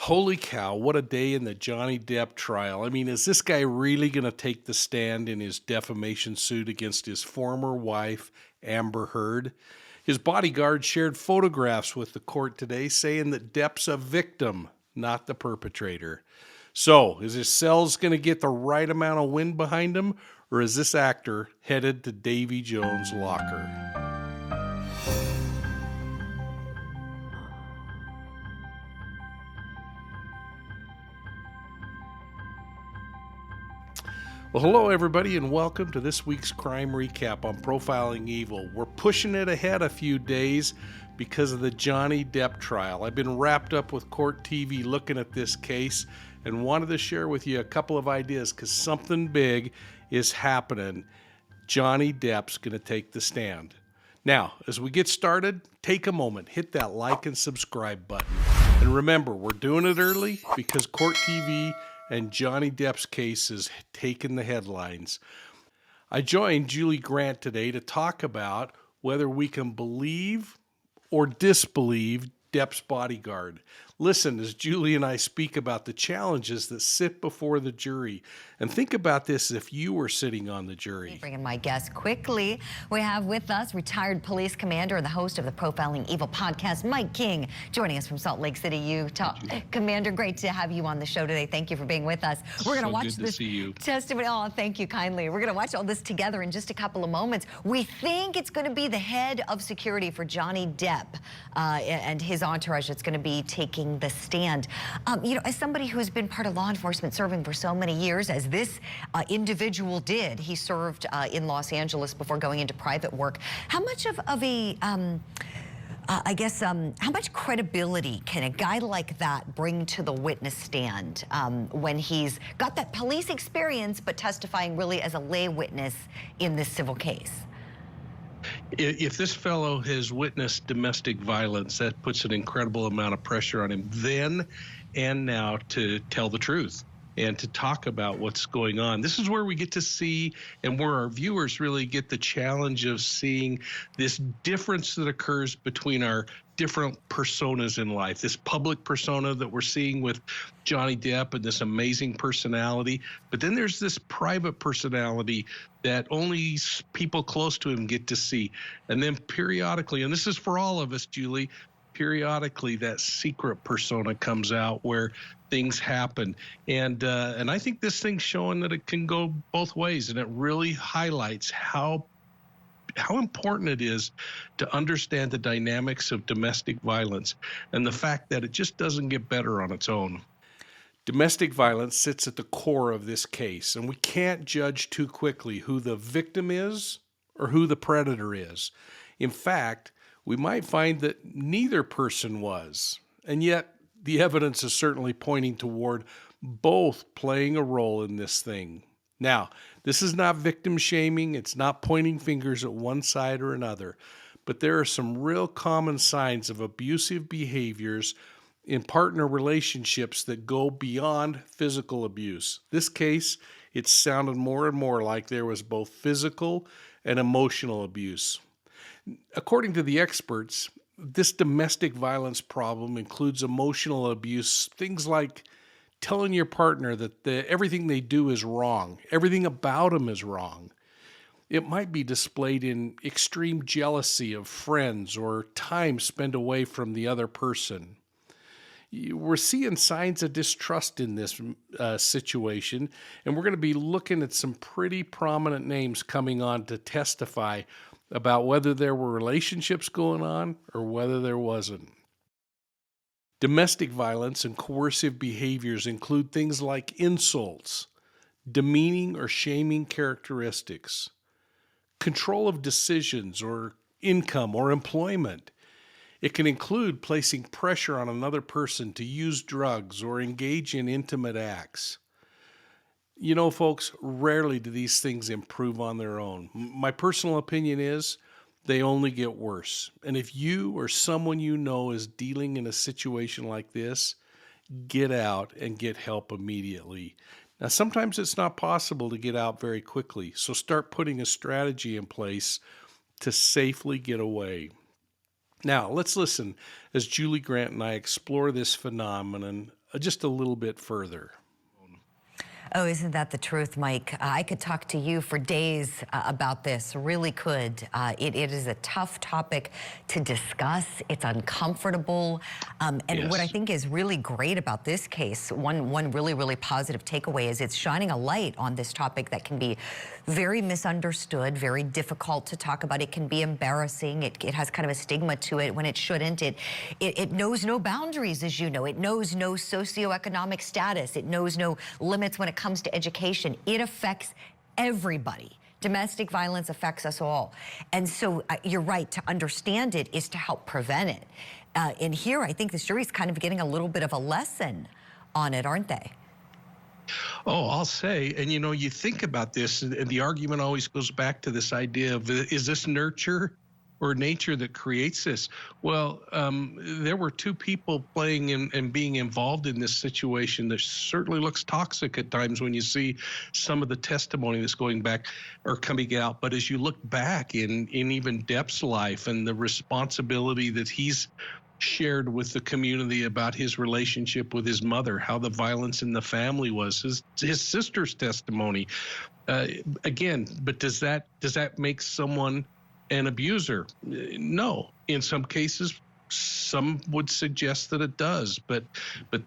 Holy cow, what a day in the Johnny Depp trial. I mean, is this guy really going to take the stand in his defamation suit against his former wife, Amber Heard? His bodyguard shared photographs with the court today saying that Depp's a victim, not the perpetrator. So, is his cells going to get the right amount of wind behind him, or is this actor headed to Davy Jones' locker? Well, hello, everybody, and welcome to this week's Crime Recap on Profiling Evil. We're pushing it ahead a few days because of the Johnny Depp trial. I've been wrapped up with Court TV looking at this case and wanted to share with you a couple of ideas because something big is happening. Johnny Depp's going to take the stand. Now, as we get started, take a moment, hit that like and subscribe button. And remember, we're doing it early because Court TV and Johnny Depp's case is taking the headlines. I joined Julie Grant today to talk about whether we can believe or disbelieve Depp's bodyguard. Listen as Julie and I speak about the challenges that sit before the jury. And think about this if you were sitting on the jury. Bringing my guest quickly. We have with us retired police commander and the host of the Profiling Evil podcast, Mike King, joining us from Salt Lake City, Utah. Commander, great to have you on the show today. Thank you for being with us. We're going to watch this testimony. Oh, thank you kindly. We're going to watch all this together in just a couple of moments. We think it's going to be the head of security for Johnny Depp and his entourage that's going to be taking the stand. As somebody who's been part of law enforcement serving for so many years, as this individual did, he served in Los Angeles before going into private work. How much how much credibility can a guy like that bring to the witness stand when he's got that police experience but testifying really as a lay witness in this civil case? If this fellow has witnessed domestic violence, that puts an incredible amount of pressure on him then and now to tell the truth and to talk about what's going on. This is where we get to see and where our viewers really get the challenge of seeing this difference that occurs between our different personas in life. This public persona that we're seeing with Johnny Depp and this amazing personality, but then there's this private personality that only people close to him get to see. And then periodically, and this is for all of us, Julie, periodically that secret persona comes out where things happen. And I think this thing's showing that it can go both ways, and it really highlights how important it is to understand the dynamics of domestic violence and the fact that it just doesn't get better on its own. Domestic violence sits at the core of this case, and we can't judge too quickly who the victim is or who the predator is. In fact, we might find that neither person was, and yet the evidence is certainly pointing toward both playing a role in this thing. Now, this is not victim shaming. It's not pointing fingers at one side or another, but there are some real common signs of abusive behaviors in partner relationships that go beyond physical abuse. This case, it sounded more and more like there was both physical and emotional abuse. According to the experts, this domestic violence problem includes emotional abuse, things like telling your partner that everything they do is wrong, everything about them is wrong. It might be displayed in extreme jealousy of friends or time spent away from the other person. We're seeing signs of distrust in this situation, and we're going to be looking at some pretty prominent names coming on to testify about whether there were relationships going on or whether there wasn't. Domestic violence and coercive behaviors include things like insults, demeaning or shaming characteristics, control of decisions or income or employment. It can include placing pressure on another person to use drugs or engage in intimate acts. You know, folks, rarely do these things improve on their own. My personal opinion is they only get worse. And if you or someone you know is dealing in a situation like this, get out and get help immediately. Now, sometimes it's not possible to get out very quickly, so start putting a strategy in place to safely get away. Now, let's listen as Julie Grant and I explore this phenomenon just a little bit further. Oh, isn't that the truth, Mike? I could talk to you for days about this, really could. It is a tough topic to discuss. It's uncomfortable. And Yes. what I think is really great about this case, one really, really positive takeaway is it's shining a light on this topic that can be very misunderstood, very difficult to talk about. It can be embarrassing. It has kind of a stigma to it when it shouldn't. It knows no boundaries, as you know. It knows no socioeconomic status. It knows no limits when it comes to education. It affects everybody. Domestic violence affects us all. And so you're right, to understand it is to help prevent it. And here, I think the jury's kind of getting a little bit of a lesson on it, aren't they? Oh, I'll say, and you think about this, and the argument always goes back to this idea of, is this nurture or nature that creates this? Well, there were two people playing and being involved in this situation that certainly looks toxic at times when you see some of the testimony that's going back or coming out. But as you look back in even Depp's life and the responsibility that he's shared with the community about his relationship with his mother, how the violence in the family was, his sister's testimony. Again, but does that make someone an abuser? No. In some cases, some would suggest that it does, but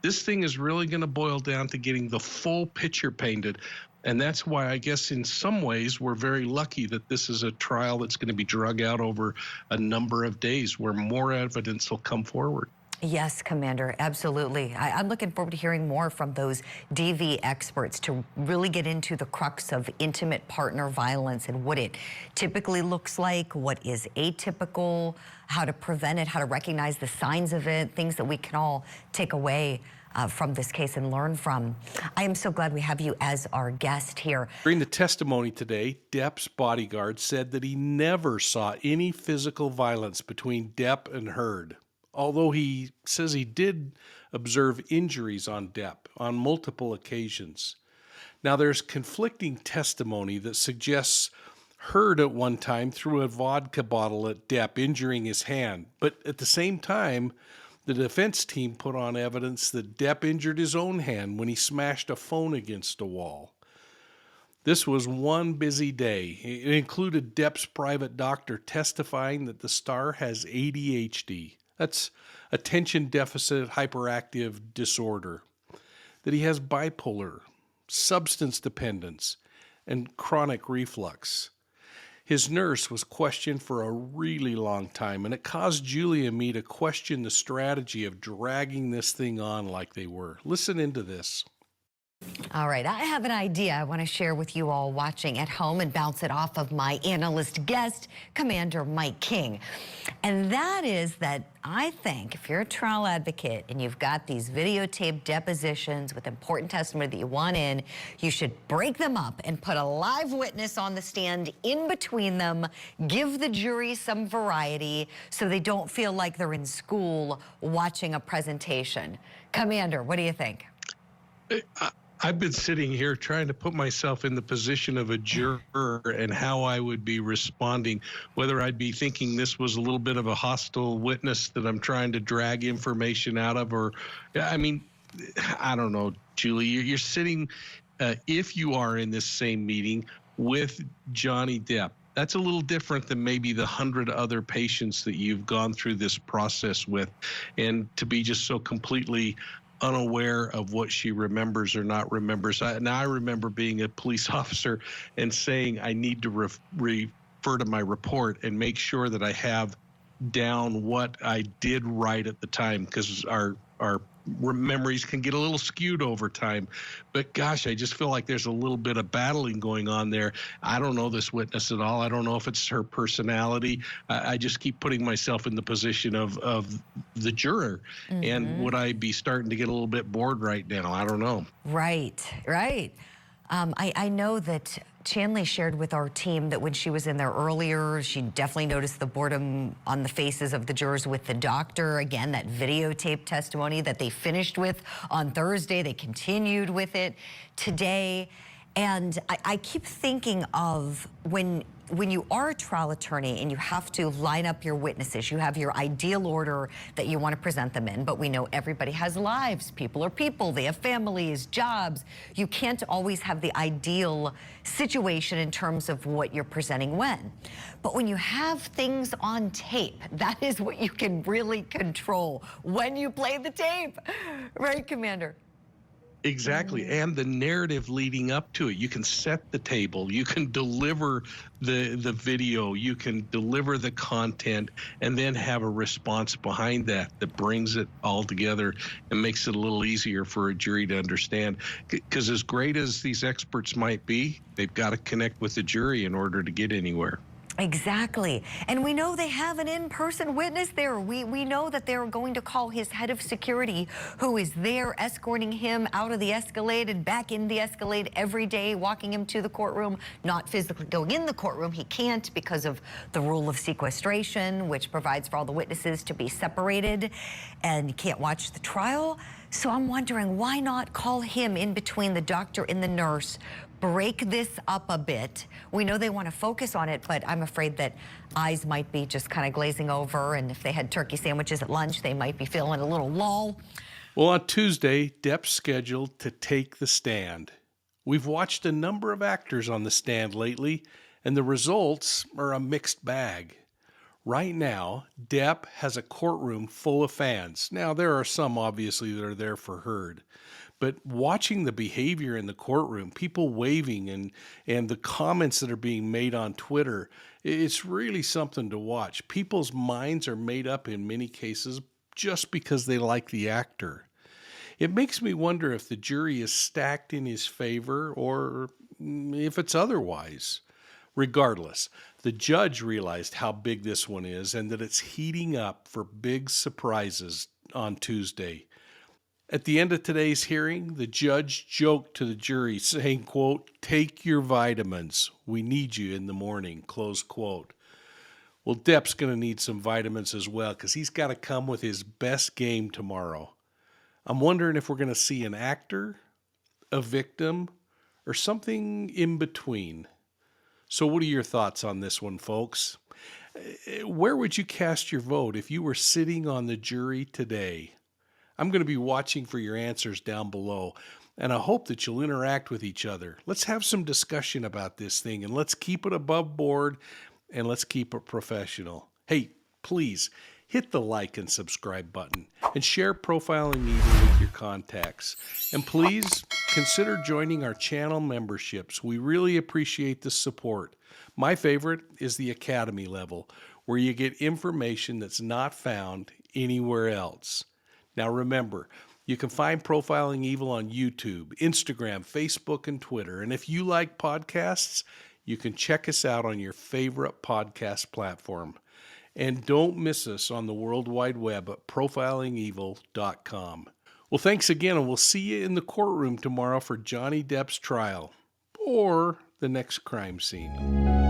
this thing is really going to boil down to getting the full picture painted. And that's why I guess in some ways we're very lucky that this is a trial that's going to be drug out over a number of days where more evidence will come forward. Yes, Commander, absolutely. I'm looking forward to hearing more from those DV experts to really get into the crux of intimate partner violence and what it typically looks like, what is atypical, how to prevent it, how to recognize the signs of it, things that we can all take away from this case and learn from. I am so glad we have you as our guest here. During the testimony today, Depp's bodyguard said that he never saw any physical violence between Depp and Heard, although he says he did observe injuries on Depp on multiple occasions. Now, there's conflicting testimony that suggests Heard at one time threw a vodka bottle at Depp, injuring his hand, but at the same time, the defense team put on evidence that Depp injured his own hand when he smashed a phone against a wall. This was one busy day. It included Depp's private doctor testifying that the star has ADHD. That's attention deficit hyperactive disorder. That he has bipolar, substance dependence, and chronic reflux. His nurse was questioned for a really long time, and it caused Julie and me to question the strategy of dragging this thing on like they were. Listen into this. All right, I have an idea I want to share with you all watching at home and bounce it off of my analyst guest, Commander Mike King. And that is that I think if you're a trial advocate and you've got these videotaped depositions with important testimony that you want in, you should break them up and put a live witness on the stand in between them, give the jury some variety so they don't feel like they're in school watching a presentation. Commander, what do you think? I've been sitting here trying to put myself in the position of a juror and how I would be responding, whether I'd be thinking this was a little bit of a hostile witness that I'm trying to drag information out of, or, I mean, I don't know, Julie, you're sitting, if you are in this same meeting with Johnny Depp, that's a little different than maybe the 100 other patients that you've gone through this process with, and to be just so completely unaware of what she remembers or not remembers. Now, I remember being a police officer and saying I need to refer to my report and make sure that I have down what I did right at the time, because our memories can get a little skewed over time. But gosh, I just feel like there's a little bit of battling going on there. I don't know this witness at all. I don't know if it's her personality. I just keep putting myself in the position of the juror. Mm-hmm. And would I be starting to get a little bit bored right now? I don't know. Right. I know that Chanley shared with our team that when she was in there earlier, she definitely noticed the boredom on the faces of the jurors with the doctor. Again, that videotape testimony that they finished with on Thursday, they continued with it today. And I keep thinking of when when you are a trial attorney and you have to line up your witnesses, you have your ideal order that you want to present them in, but we know everybody has lives. People are people. They have families, jobs. You can't always have the ideal situation in terms of what you're presenting when. But when you have things on tape, that is what you can really control when you play the tape. Right, Commander? Exactly. And the narrative leading up to it. You can set the table, you can deliver the video, you can deliver the content, and then have a response behind that brings it all together and makes it a little easier for a jury to understand. Because as great as these experts might be, they've got to connect with the jury in order to get anywhere. Exactly. And we know they have an in-person witness there. We know that they're going to call his head of security, who is there escorting him out of the Escalade and back in the Escalade every day, walking him to the courtroom, not physically going in the courtroom. He can't because of the rule of sequestration, which provides for all the witnesses to be separated, and you can't watch the trial. So I'm wondering, why not call him in between the doctor and the nurse, break this up a bit? We know they want to focus on it, but I'm afraid that eyes might be just kind of glazing over, and if they had turkey sandwiches at lunch, they might be feeling a little lull. Well, on Tuesday, Depp's scheduled to take the stand. We've watched a number of actors on the stand lately, and the results are a mixed bag. Right now, Depp has a courtroom full of fans. Now, there are some, obviously, that are there for Heard. But watching the behavior in the courtroom, people waving and the comments that are being made on Twitter, it's really something to watch. People's minds are made up in many cases just because they like the actor. It makes me wonder if the jury is stacked in his favor or if it's otherwise. Regardless, the judge realized how big this one is and that it's heating up for big surprises on Tuesday. At the end of today's hearing, the judge joked to the jury saying, quote, "Take your vitamins. We need you in the morning," close quote. Well, Depp's going to need some vitamins as well because he's got to come with his best game tomorrow. I'm wondering if we're going to see an actor, a victim, or something in between. So what are your thoughts on this one, folks? Where would you cast your vote if you were sitting on the jury today? I'm going to be watching for your answers down below, and I hope that you'll interact with each other. Let's have some discussion about this thing, and let's keep it above board, and let's keep it professional. Hey, please hit the like and subscribe button, and share Profiling Evil with your contacts. And please consider joining our channel memberships. We really appreciate the support. My favorite is the Academy level, where you get information that's not found anywhere else. Now remember, you can find Profiling Evil on YouTube, Instagram, Facebook, and Twitter. And if you like podcasts, you can check us out on your favorite podcast platform. And don't miss us on the World Wide Web at profilingevil.com. Well, thanks again, and we'll see you in the courtroom tomorrow for Johnny Depp's trial or the next crime scene.